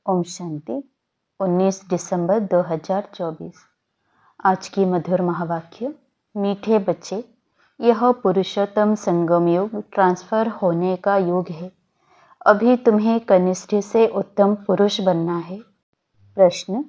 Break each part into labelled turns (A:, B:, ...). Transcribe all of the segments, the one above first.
A: ओम शांति। 19 दिसंबर 2024। आज की मधुर महावाक्य। मीठे बच्चे, यह पुरुषोत्तम संगम युग ट्रांसफर होने का युग है। अभी तुम्हें कनिष्ठ से उत्तम पुरुष बनना है। प्रश्न,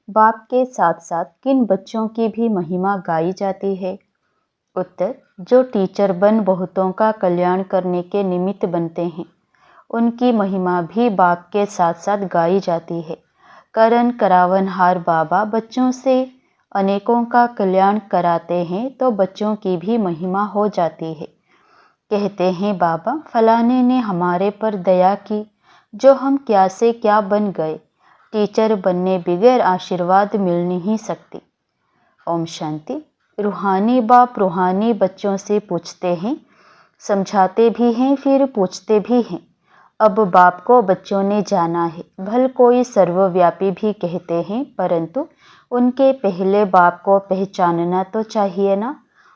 A: बाप के साथ साथ किन बच्चों की भी महिमा गाई जाती है? उत्तर, जो टीचर बन बहुतों का कल्याण करने के निमित्त बनते हैं, उनकी महिमा भी बाप के साथ साथ गाई जाती है। करण करावनहार बाबा बच्चों से अनेकों का कल्याण कराते हैं तो बच्चों की भी महिमा हो जाती है। कहते हैं, बाबा फलाने ने हमारे पर दया की, जो हम क्या से क्या बन गए। टीचर बनने बगैर आशीर्वाद मिल नहीं सकती। ओम शांति। रूहानी बाप रूहानी बच्चों से पूछते हैं, समझाते भी हैं, फिर पूछते भी हैं। अब बाप को बच्चों ने जाना है। भल कोई सर्वव्यापी भी कहते हैं, परंतु उनके पहले बाप को पहचानना तो चाहिए ना।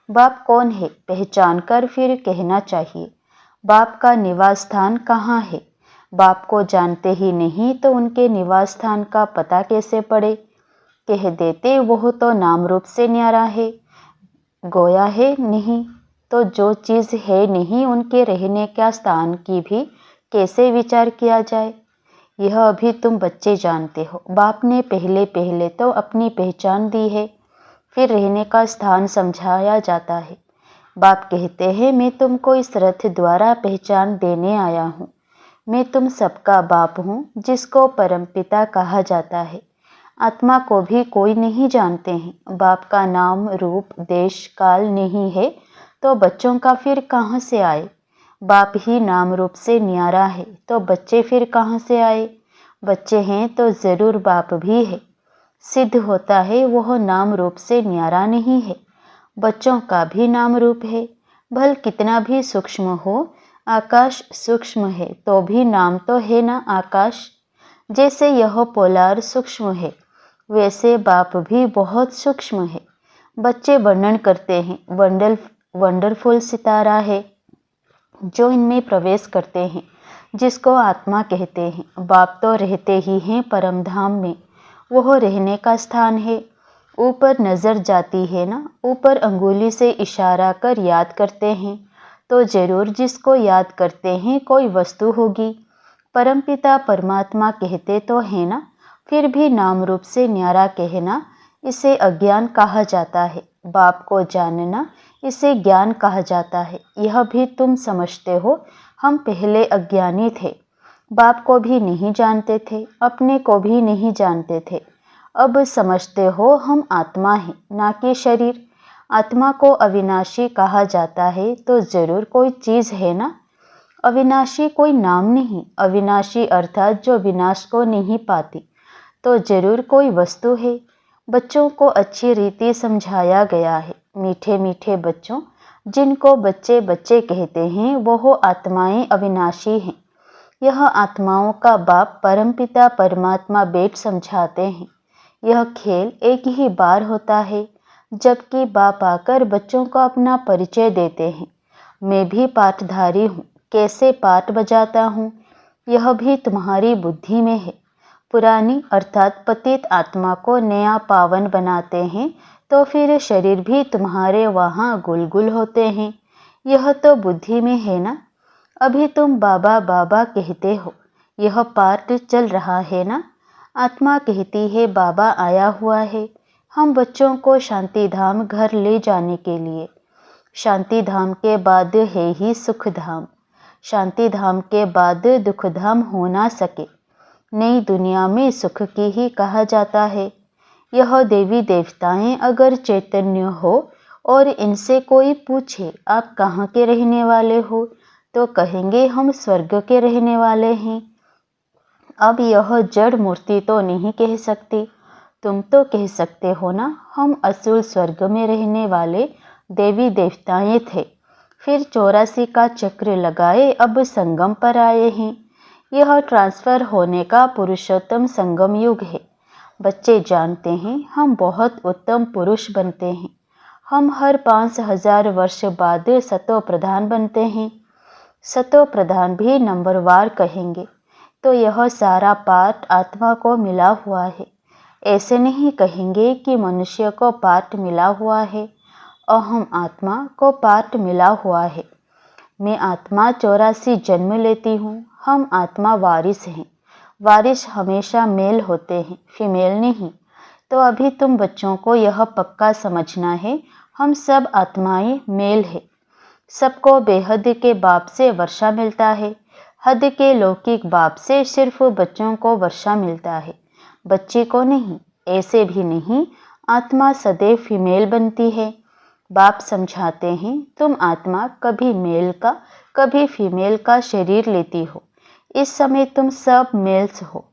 A: बाप कौन है, पहचान कर फिर कहना चाहिए। बाप का निवास स्थान कहाँ है? बाप को जानते ही नहीं तो उनके निवास स्थान का पता कैसे पड़े? कह देते वह तो नाम रूप से न्यारा है, गोया है नहीं। तो जो चीज़ है नहीं, उनके रहने का स्थान की भी कैसे विचार किया जाए? यह अभी तुम बच्चे जानते हो। बाप ने पहले पहले तो अपनी पहचान दी है, फिर रहने का स्थान समझाया जाता है। बाप कहते हैं, मैं तुमको इस रथ द्वारा पहचान देने आया हूँ। मैं तुम सबका बाप हूँ, जिसको परमपिता कहा जाता है। आत्मा को भी कोई नहीं जानते हैं। बाप का नाम रूप देश काल नहीं है तो बच्चों का फिर कहाँ से आए? बाप ही नाम रूप से न्यारा है तो बच्चे फिर कहाँ से आए? बच्चे हैं तो ज़रूर बाप भी है। सिद्ध होता है वह नाम रूप से न्यारा नहीं है। बच्चों का भी नाम रूप है। भल कितना भी सूक्ष्म हो, आकाश सूक्ष्म है तो भी नाम तो है ना आकाश। जैसे यह पोलार सूक्ष्म है, वैसे बाप भी बहुत सूक्ष्म है। बच्चे वर्णन करते हैं, वंडरफुल सितारा है जो इनमें प्रवेश करते हैं, जिसको आत्मा कहते हैं। बाप तो रहते ही हैं परम धाम में, वह रहने का स्थान है। ऊपर नज़र जाती है ना, ऊपर अंगुली से इशारा कर याद करते हैं तो जरूर जिसको याद करते हैं कोई वस्तु होगी। परमपिता परमात्मा कहते तो है ना, फिर भी नाम रूप से न्यारा कहना, इसे अज्ञान कहा जाता है। बाप को जानना, इसे ज्ञान कहा जाता है। यह भी तुम समझते हो, हम पहले अज्ञानी थे, बाप को भी नहीं जानते थे, अपने को भी नहीं जानते थे। अब समझते हो हम आत्मा हैं, ना कि शरीर। आत्मा को अविनाशी कहा जाता है तो ज़रूर कोई चीज़ है ना। अविनाशी कोई नाम नहीं, अविनाशी अर्थात जो विनाश को नहीं पाती, तो जरूर कोई वस्तु है। बच्चों को अच्छी रीति समझाया गया है। मीठे मीठे बच्चों, जिनको बच्चे बच्चे कहते हैं, वो आत्माएं अविनाशी हैं। यह आत्माओं का बाप परमपिता परमात्मा बेट समझाते हैं। यह खेल एक ही बार होता है, जबकि बाप आकर बच्चों को अपना परिचय देते हैं। मैं भी पाठधारी हूँ, कैसे पाठ बजाता हूँ यह भी तुम्हारी बुद्धि में है। पुरानी अर्थात पतित आत्मा को नया पावन बनाते हैं तो फिर शरीर भी तुम्हारे वहाँ गुलगुल होते हैं। यह तो बुद्धि में है ना। अभी तुम बाबा बाबा कहते हो, यह पाठ चल रहा है ना। आत्मा कहती है बाबा आया हुआ है, हम बच्चों को शांति धाम घर ले जाने के लिए। शांति धाम के बाद है ही सुख धाम। शांति धाम के बाद दुख धाम हो ना सके। नई दुनिया में सुख की ही कहा जाता है। यह देवी देवताएं अगर चैतन्य हो और इनसे कोई पूछे आप कहाँ के रहने वाले हो, तो कहेंगे हम स्वर्ग के रहने वाले हैं। अब यह जड़ मूर्ति तो नहीं कह सकती, तुम तो कह सकते हो ना, हम असुल स्वर्ग में रहने वाले देवी देवताएं थे, फिर 84 का चक्र लगाए, अब संगम पर आए हैं। यह ट्रांसफ़र होने का पुरुषोत्तम संगम युग है। बच्चे जानते हैं हम बहुत उत्तम पुरुष बनते हैं। हम हर 5000 वर्ष बाद सतो प्रधान बनते हैं। सतो प्रधान भी नंबरवार कहेंगे। तो यह सारा पाठ आत्मा को मिला हुआ है। ऐसे नहीं कहेंगे कि मनुष्य को पाठ मिला हुआ है, अहम आत्मा को पाठ मिला हुआ है। मैं आत्मा 84 जन्म लेती हूँ। हम आत्मा वारिस हैं। वारिस हमेशा मेल होते हैं, फीमेल नहीं। तो अभी तुम बच्चों को यह पक्का समझना है, हम सब आत्माएं मेल है। सबको बेहद के बाप से वर्षा मिलता है। हद के लौकिक बाप से सिर्फ बच्चों को वर्षा मिलता है, बच्चे को नहीं। ऐसे भी नहीं, आत्मा सदैव फीमेल बनती है। बाप समझाते हैं, तुम आत्मा कभी मेल का कभी फीमेल का शरीर लेती हो। इस समय तुम सब मेल्स हो।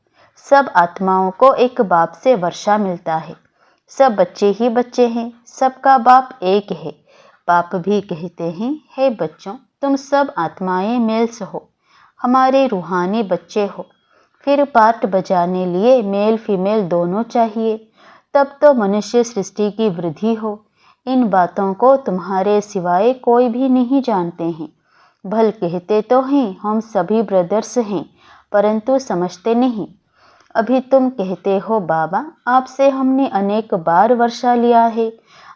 A: सब आत्माओं को एक बाप से वर्षा मिलता है। सब बच्चे ही बच्चे हैं, सबका बाप एक है। बाप भी कहते हैं, हे बच्चों, तुम सब आत्माएं मेल्स हो, हमारे रूहानी बच्चे हो। फिर पाठ बजाने लिए मेल फीमेल दोनों चाहिए, तब तो मनुष्य सृष्टि की वृद्धि हो। इन बातों को तुम्हारे सिवाय कोई भी नहीं जानते हैं। भल कहते तो हैं हम सभी ब्रदर्स हैं, परंतु समझते नहीं। अभी तुम कहते हो बाबा, आपसे हमने अनेक बार वर्षा लिया है।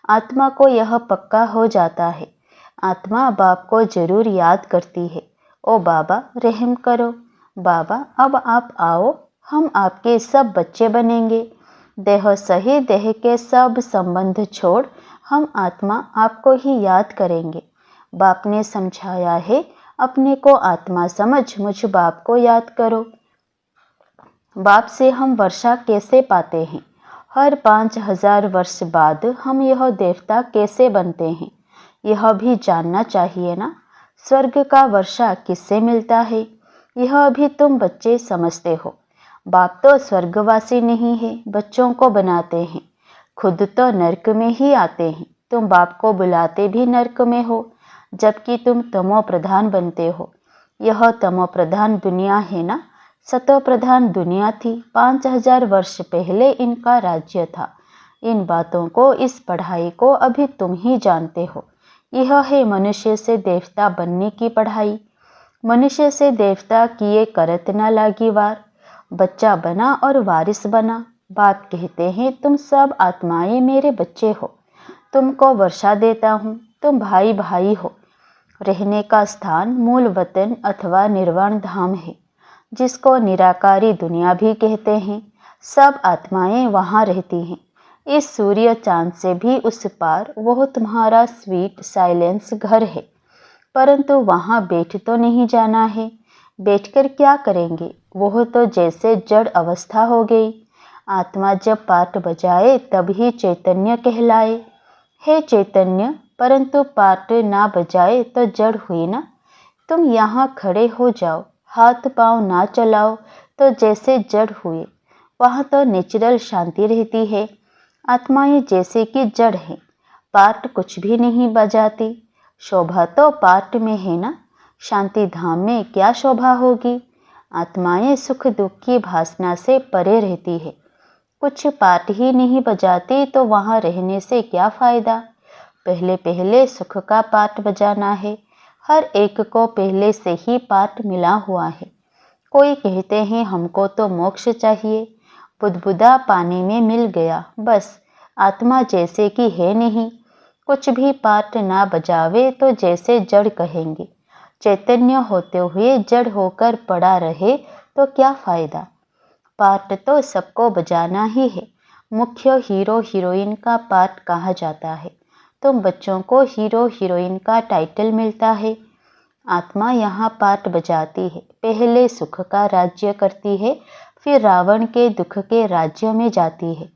A: आत्मा को यह पक्का हो जाता है। आत्मा बाप को जरूर याद करती है, ओ बाबा रहम करो। बाबा अब आप आओ, हम आपके सब बच्चे बनेंगे। देह सही देह के सब संबंध छोड़ हम आत्मा आपको ही याद करेंगे। बाप ने समझाया है, अपने को आत्मा समझ मुझ बाप को याद करो। बाप से हम वर्षा कैसे पाते हैं? हर 5000 वर्ष बाद हम यह देवता कैसे बनते हैं, यह भी जानना चाहिए ना। स्वर्ग का वर्षा किससे मिलता है, यह अभी तुम बच्चे समझते हो। बाप तो स्वर्गवासी नहीं है, बच्चों को बनाते हैं। खुद तो नरक में ही आते हैं। तुम बाप को बुलाते भी नरक में हो, जबकि तुम तमो प्रधान बनते हो। यह तमो प्रधान दुनिया है ना, सतो प्रधान दुनिया थी। 5000 वर्ष पहले इनका राज्य था। इन बातों को, इस पढ़ाई को अभी तुम ही जानते हो। यह है मनुष्य से देवता बनने की पढ़ाई। मनुष्य से देवता किए करत न लागी वार। बच्चा बना और वारिस बना। बाप कहते हैं, तुम सब आत्माएं मेरे बच्चे हो, तुमको वर्षा देता हूँ, तुम भाई भाई हो। रहने का स्थान मूल वतन अथवा निर्वाण धाम है, जिसको निराकारी दुनिया भी कहते हैं। सब आत्माएं वहाँ रहती हैं। इस सूर्य चांद से भी उस पार वो तुम्हारा स्वीट साइलेंस घर है। परंतु वहाँ बैठ तो नहीं जाना है। बैठकर क्या करेंगे, वह तो जैसे जड़ अवस्था हो गई। आत्मा जब पाठ बजाए तब ही चैतन्य कहलाए। हे चैतन्य, परंतु पाठ ना बजाए तो जड़ हुई ना। तुम यहाँ खड़े हो जाओ, हाथ पांव ना चलाओ तो जैसे जड़ हुए। वहाँ तो नेचुरल शांति रहती है। आत्माएं जैसे कि जड़ है, पाठ कुछ भी नहीं बजाती। शोभा तो पाठ में है ना, शांति धाम में क्या शोभा होगी। आत्माएं सुख दुख की भासना से परे रहती है। कुछ पाठ ही नहीं बजाती तो वहाँ रहने से क्या फायदा। पहले पहले सुख का पाठ बजाना है। हर एक को पहले से ही पाठ मिला हुआ है। कोई कहते हैं हमको तो मोक्ष चाहिए, बुदबुदा पानी में मिल गया, बस आत्मा जैसे कि है नहीं। कुछ भी पाठ ना बजावे तो जैसे जड़ कहेंगे। चैतन्य होते हुए जड़ होकर पड़ा रहे तो क्या फायदा। पाठ तो सबको बजाना ही है। मुख्य हीरो हीरोइन का पाठ कहा जाता है। तुम बच्चों को हीरो हीरोइन का टाइटल मिलता है। आत्मा यहाँ पाठ बजाती है। पहले सुख का राज्य करती है, फिर रावण के दुख के राज्य में जाती है।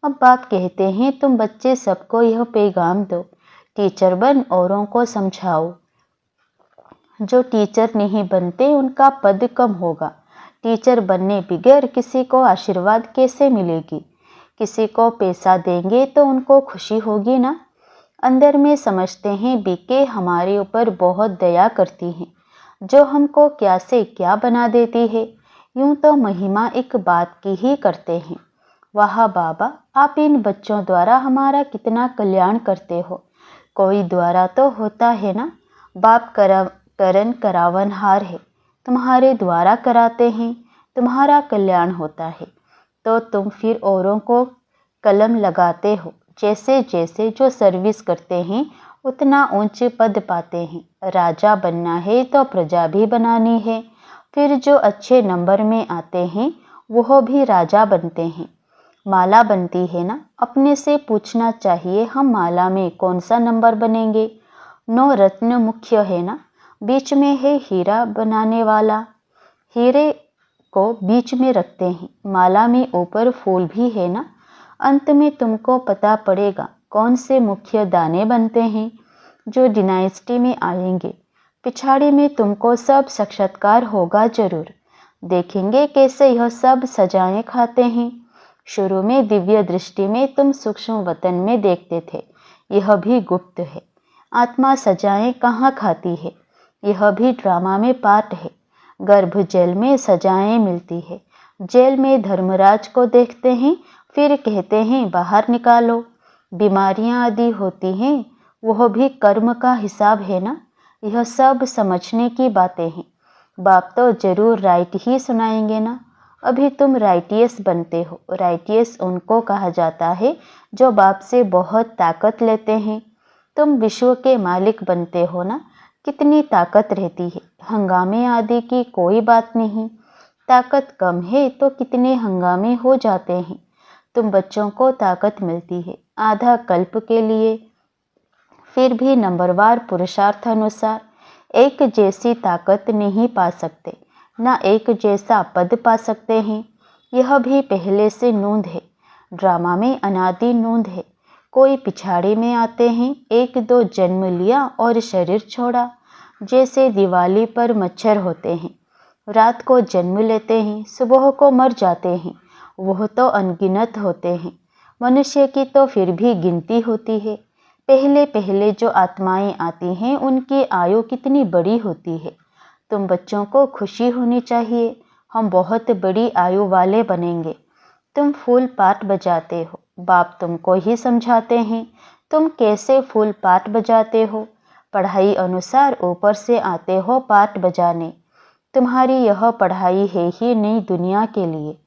A: अब बाप कहते हैं, तुम बच्चे सबको यह पैगाम दो, टीचर बन औरों को समझाओ। जो टीचर नहीं बनते उनका पद कम होगा। टीचर बनने बगैर किसी को आशीर्वाद कैसे मिलेगी। किसी को पैसा देंगे तो उनको खुशी होगी ना। अंदर में समझते हैं बीके हमारे ऊपर बहुत दया करती हैं, जो हमको क्या से क्या बना देती है। यूं तो महिमा एक बात की ही करते हैं। वाह बाबा, आप इन बच्चों द्वारा हमारा कितना कल्याण करते हो। कोई द्वारा तो होता है ना। बाप करन करावनहार है, तुम्हारे द्वारा कराते हैं। तुम्हारा कल्याण होता है, तो तुम फिर औरों को कलम लगाते हो। जैसे जैसे जो सर्विस करते हैं उतना ऊंच पद पाते हैं। राजा बनना है तो प्रजा भी बनानी है। फिर जो अच्छे नंबर में आते हैं वह भी राजा बनते हैं। माला बनती है ना, अपने से पूछना चाहिए हम माला में कौन सा नंबर बनेंगे। 9 रत्न मुख्य है ना, बीच में है हीरा बनाने वाला। हीरे को बीच में रखते हैं। माला में ऊपर फूल भी है ना। अंत में तुमको पता पड़ेगा कौन से मुख्य दाने बनते हैं जो डिनाइस्टी में आएंगे। पिछाड़ी में तुमको सब साक्षात्कार होगा जरूर। देखेंगे कैसे यह सब सजाएं खाते हैं। शुरू में दिव्य दृष्टि में तुम सूक्ष्म वतन में देखते थे, यह भी गुप्त है। आत्मा सजाएं कहाँ खाती है, यह भी ड्रामा में पार्ट है। गर्भ जेल में सजाएं मिलती है। जेल में धर्मराज को देखते हैं, फिर कहते हैं बाहर निकालो। बीमारियां आदि होती हैं, वह भी कर्म का हिसाब है ना। यह सब समझने की बातें हैं। बाप तो जरूर राइट ही सुनाएंगे ना। अभी तुम राइटियस बनते हो। राइटियस उनको कहा जाता है जो बाप से बहुत ताकत लेते हैं। तुम विश्व के मालिक बनते हो ना। कितनी ताकत रहती है। हंगामे आदि की कोई बात नहीं। ताकत कम है तो कितने हंगामे हो जाते हैं। तुम बच्चों को ताकत मिलती है आधा कल्प के लिए। फिर भी नंबरवार पुरुषार्थ अनुसार एक जैसी ताकत नहीं पा सकते, ना एक जैसा पद पा सकते हैं। यह भी पहले से नोंद है। ड्रामा में अनादि नोंद है। कोई पिछाड़े में आते हैं, 1-2 जन्म लिया और शरीर छोड़ा। जैसे दिवाली पर मच्छर होते हैं, रात को जन्म लेते हैं, सुबह को मर जाते हैं। वह तो अनगिनत होते हैं। मनुष्य की तो फिर भी गिनती होती है। पहले पहले जो आत्माएं आती हैं उनकी आयु कितनी बड़ी होती है। तुम बच्चों को खुशी होनी चाहिए, हम बहुत बड़ी आयु वाले बनेंगे। तुम फुल पार्ट बजाते हो, बाप तुमको ही समझाते हैं। तुम कैसे फुल पार्ट बजाते हो। पढ़ाई अनुसार ऊपर से आते हो पार्ट बजाने। तुम्हारी यह पढ़ाई है ही नई दुनिया के लिए।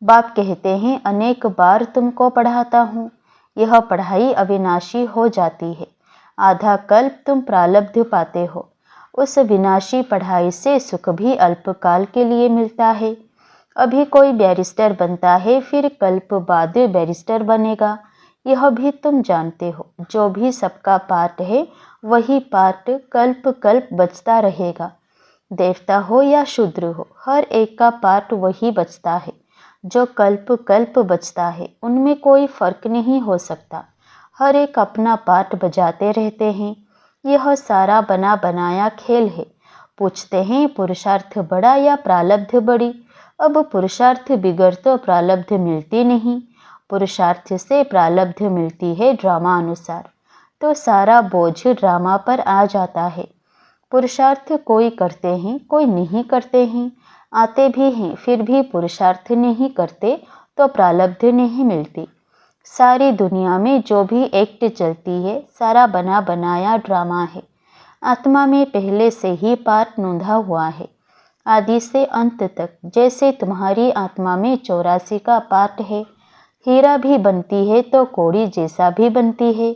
A: बाप कहते हैं अनेक बार तुमको पढ़ाता हूँ। यह पढ़ाई अविनाशी हो जाती है। आधा कल्प तुम प्रारब्ध पाते हो। उस विनाशी पढ़ाई से सुख भी अल्पकाल के लिए मिलता है। अभी कोई बैरिस्टर बनता है, फिर कल्प बाद बैरिस्टर बनेगा। यह भी तुम जानते हो। जो भी सबका पार्ट है वही पार्ट कल्प कल्प बचता रहेगा। देवता हो या शूद्र हो, हर एक का पार्ट वही बचता है जो कल्प कल्प बचता है। उनमें कोई फर्क नहीं हो सकता। हर एक अपना पार्ट बजाते रहते हैं। यह सारा बना बनाया खेल है। पूछते हैं पुरुषार्थ बड़ा या प्रारब्ध बड़ी। अब पुरुषार्थ बिगड़ तो प्रारब्ध मिलती नहीं। पुरुषार्थ से प्रारब्ध मिलती है ड्रामा अनुसार। तो सारा बोझ ड्रामा पर आ जाता है। पुरुषार्थ कोई करते हैं, कोई नहीं करते हैं। आते भी हैं, फिर भी पुरुषार्थ नहीं करते तो प्रारब्ध नहीं मिलती। सारी दुनिया में जो भी एक्ट चलती है सारा बना बनाया ड्रामा है। आत्मा में पहले से ही पार्ट नोंधा हुआ है, आदि से अंत तक। जैसे तुम्हारी आत्मा में 84 का पार्ट है। हीरा भी बनती है तो कौड़ी जैसा भी बनती है।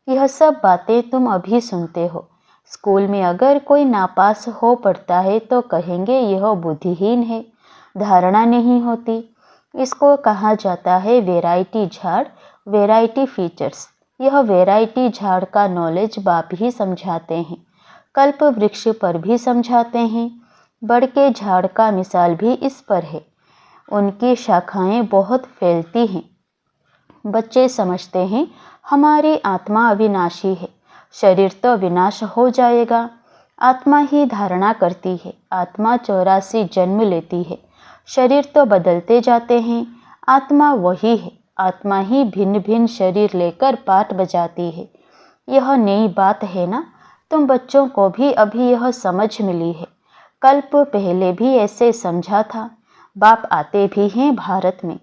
A: यह सब बातें तुम अभी सुनते हो। स्कूल में अगर कोई नापास हो पड़ता है तो कहेंगे यह बुद्धिहीन है, धारणा नहीं होती। इसको कहा जाता है वैरायटी झाड़, वैरायटी फीचर्स। यह वैरायटी झाड़ का नॉलेज बाप ही समझाते हैं। कल्प वृक्ष पर भी समझाते हैं। बड़ के झाड़ का मिसाल भी इस पर है। उनकी शाखाएं बहुत फैलती हैं। बच्चे समझते हैं हमारी आत्मा अविनाशी है, शरीर तो विनाश हो जाएगा। आत्मा ही धारणा करती है। आत्मा 84 जन्म लेती है, शरीर तो बदलते जाते हैं। आत्मा वही है। आत्मा ही भिन्न भिन्न शरीर लेकर पाठ बजाती है। यह नई बात है ना। तुम बच्चों को भी अभी यह समझ मिली है। कल्प पहले भी ऐसे समझा था। बाप आते भी हैं भारत में।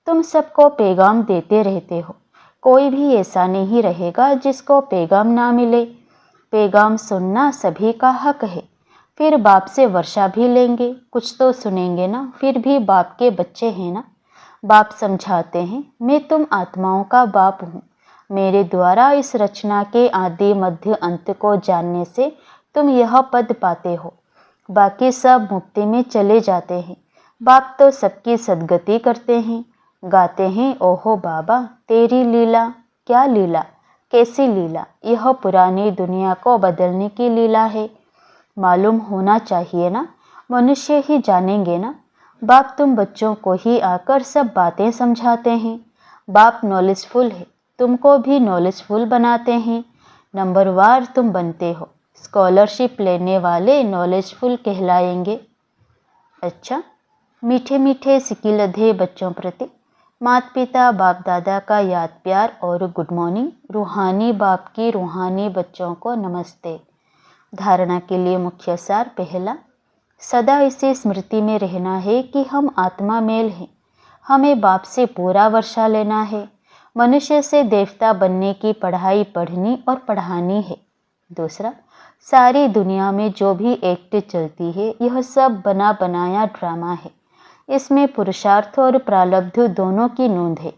A: तुम सबको पैगाम देते रहते हो। कोई भी ऐसा नहीं रहेगा जिसको पैगाम ना मिले। पैगाम सुनना सभी का हक है। फिर बाप से वर्षा भी लेंगे, कुछ तो सुनेंगे ना, फिर भी बाप के बच्चे हैं ना। बाप समझाते हैं, मैं तुम आत्माओं का बाप हूँ। मेरे द्वारा इस रचना के आदि मध्य अंत को जानने से तुम यह पद पाते हो, बाकी सब मुक्ति में चले जाते हैं। बाप तो सबकी सद्गति करते हैं, गाते हैं, ओहो बाबा तेरी लीला, क्या लीला, कैसी लीला, यह पुरानी दुनिया को बदलने की लीला है। मालूम होना चाहिए ना, मनुष्य ही जानेंगे ना। बाप तुम बच्चों को ही आकर सब बातें समझाते हैं। बाप नॉलेजफुल है, तुमको भी नॉलेजफुल बनाते हैं। नंबरवार तुम बनते हो, स्कॉलरशिप लेने वाले नॉलेजफुल कहलाएंगे। अच्छा, मीठे मीठे सिकिलधे बच्चों प्रति माता पिता बाप दादा का याद प्यार और गुड मॉर्निंग। रूहानी बाप की रूहानी बच्चों को नमस्ते। धारणा के लिए मुख्य सार पहला, सदा इसी स्मृति में रहना है कि हम आत्मा मेल हैं। हमें बाप से पूरा वर्षा लेना है। मनुष्य से देवता बनने की पढ़ाई पढ़नी और पढ़ानी है। दूसरा, सारी दुनिया में जो भी एक्ट चलती है यह सब बना बनाया ड्रामा है। इसमें पुरुषार्थ और प्रारब्ध दोनों की नोंद है।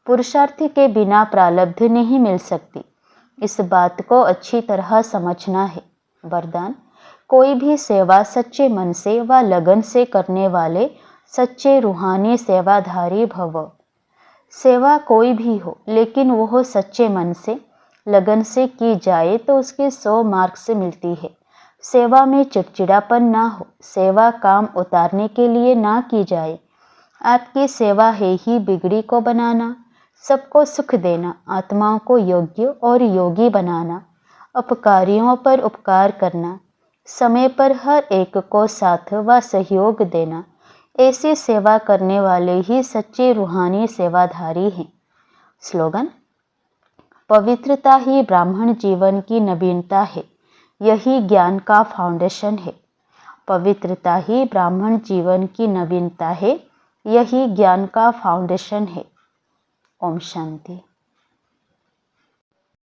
A: पुरुषार्थ के बिना प्रारब्ध नहीं मिल सकती। इस बात को अच्छी तरह समझना है। वरदान, कोई भी सेवा सच्चे मन से व लगन से करने वाले सच्चे रूहानी सेवाधारी भव। सेवा कोई भी हो, लेकिन वह सच्चे मन से लगन से की जाए तो उसके 100 मार्क्स मिलती है। सेवा में चिड़चिड़ापन ना हो, सेवा काम उतारने के लिए ना की जाए। आपकी सेवा है ही बिगड़ी को बनाना, सबको सुख देना, आत्माओं को योग्य और योगी बनाना, उपकारियों पर उपकार करना, समय पर हर एक को साथ व सहयोग देना। ऐसी सेवा करने वाले ही सच्चे रूहानी सेवाधारी हैं। स्लोगन, पवित्रता ही ब्राह्मण जीवन की नवीनता है, यही ज्ञान का फाउंडेशन है। पवित्रता ही ब्राह्मण जीवन की नवीनता है, यही ज्ञान का फाउंडेशन है। ओम शांति।